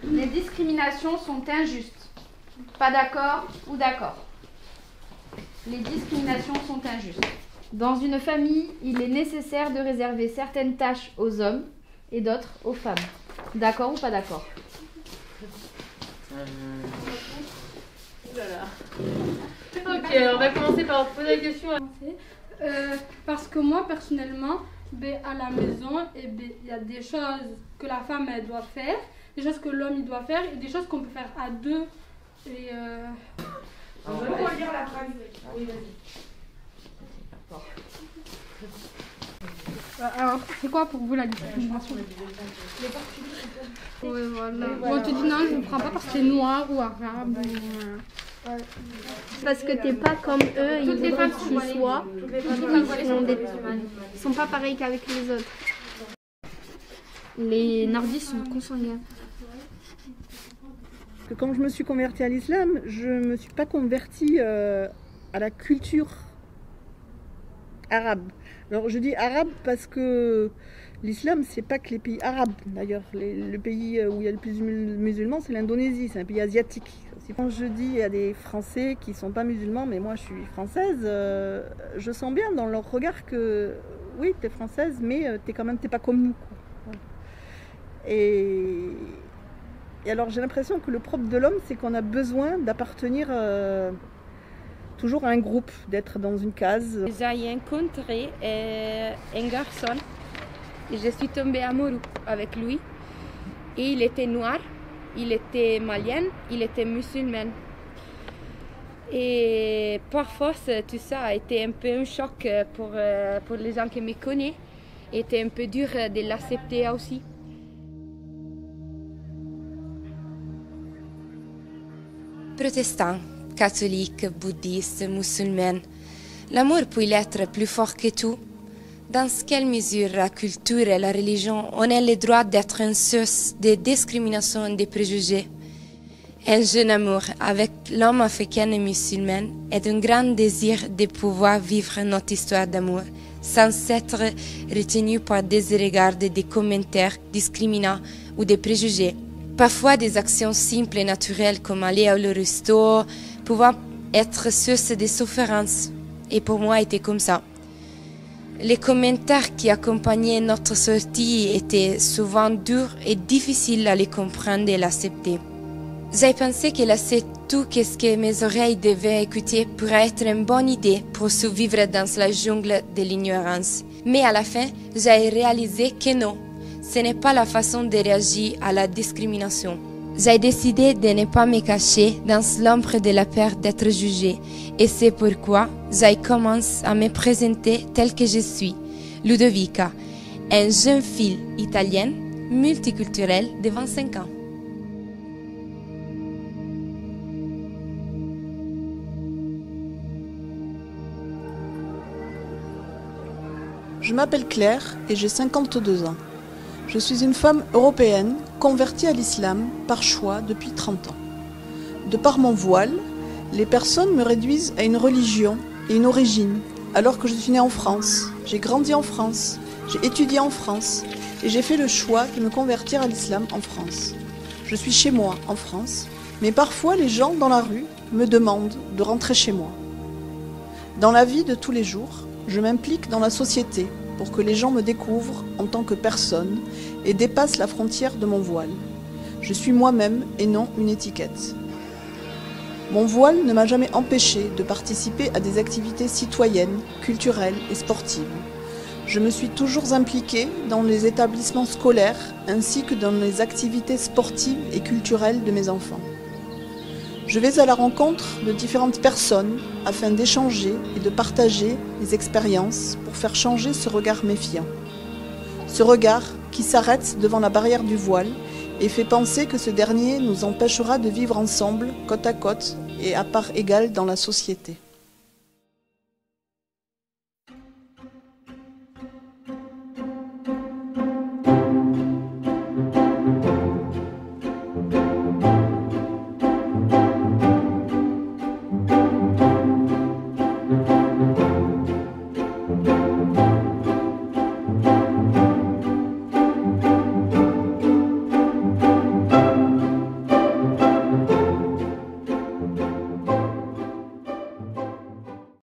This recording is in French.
Les discriminations sont injustes. Pas d'accord ou d'accord. Les discriminations sont injustes. Dans une famille, il est nécessaire de réserver certaines tâches aux hommes et d'autres aux femmes. D'accord ou pas d'accord? Ok, alors on va commencer par poser la question. Parce que moi, personnellement, à la maison, il y a des choses que la femme elle doit faire, des choses que l'homme il doit faire et des choses qu'on peut faire à deux. Et On peut relire la phrase. Oui, vas-y. alors, c'est quoi pour vous la discrimination? Oui, voilà. Bon, tu dis non, je ne prends pas parce que c'est noir ou arabe. Parce que t'es pas comme eux, ils voudraient que tu sois. Ils sont pas pareils qu'avec les autres. Les nordistes sont consanguins. Quand je me suis convertie à l'islam, je ne me suis pas convertie à la culture arabe. Alors je dis arabe parce que l'islam, c'est pas que les pays arabes. D'ailleurs, le pays où il y a le plus de musulmans, c'est l'Indonésie, c'est un pays asiatique. Quand je dis il y a des Français qui ne sont pas musulmans, mais moi je suis française, je sens bien dans leur regard que oui, tu es française, mais t'es pas comme nous, quoi. Et alors j'ai l'impression que le propre de l'homme, c'est qu'on a besoin d'appartenir toujours à un groupe, d'être dans une case. J'ai rencontré un garçon et je suis tombée amoureuse avec lui. Et il était noir, il était malien, il était musulman. Et parfois tout ça a été un peu un choc pour les gens qui me connaissent. C'était un peu dur de l'accepter aussi. Protestants, catholiques, bouddhistes, musulmans, l'amour peut être plus fort que tout. Dans quelle mesure la culture et la religion ont le droit d'être une source de discrimination et de préjugés? Un jeune amour avec l'homme africain et musulman est un grand désir de pouvoir vivre notre histoire d'amour sans être retenu par des regards, des commentaires discriminants ou des préjugés. Parfois, des actions simples et naturelles comme aller au resto pouvaient être source de souffrance. Et pour moi, c'était comme ça. Les commentaires qui accompagnaient notre sortie étaient souvent durs et difficiles à les comprendre et l'accepter. J'ai pensé que laisser tout ce que mes oreilles devaient écouter pourrait être une bonne idée pour survivre dans la jungle de l'ignorance. Mais à la fin, j'ai réalisé que non. Ce n'est pas la façon de réagir à la discrimination. J'ai décidé de ne pas me cacher dans l'ombre de la peur d'être jugée. Et c'est pourquoi j'ai commencé à me présenter telle que je suis, Ludovica, une jeune fille italienne, multiculturelle de 25 ans. Je m'appelle Claire et j'ai 52 ans. Je suis une femme européenne convertie à l'islam par choix depuis 30 ans. De par mon voile, les personnes me réduisent à une religion et une origine, alors que je suis née en France, j'ai grandi en France, j'ai étudié en France et j'ai fait le choix de me convertir à l'islam en France. Je suis chez moi en France, mais parfois les gens dans la rue me demandent de rentrer chez moi. Dans la vie de tous les jours, je m'implique dans la société pour que les gens me découvrent en tant que personne et dépassent la frontière de mon voile. Je suis moi-même et non une étiquette. Mon voile ne m'a jamais empêché de participer à des activités citoyennes, culturelles et sportives. Je me suis toujours impliquée dans les établissements scolaires ainsi que dans les activités sportives et culturelles de mes enfants. Je vais à la rencontre de différentes personnes afin d'échanger et de partager les expériences pour faire changer ce regard méfiant. Ce regard qui s'arrête devant la barrière du voile et fait penser que ce dernier nous empêchera de vivre ensemble, côte à côte et à part égale dans la société.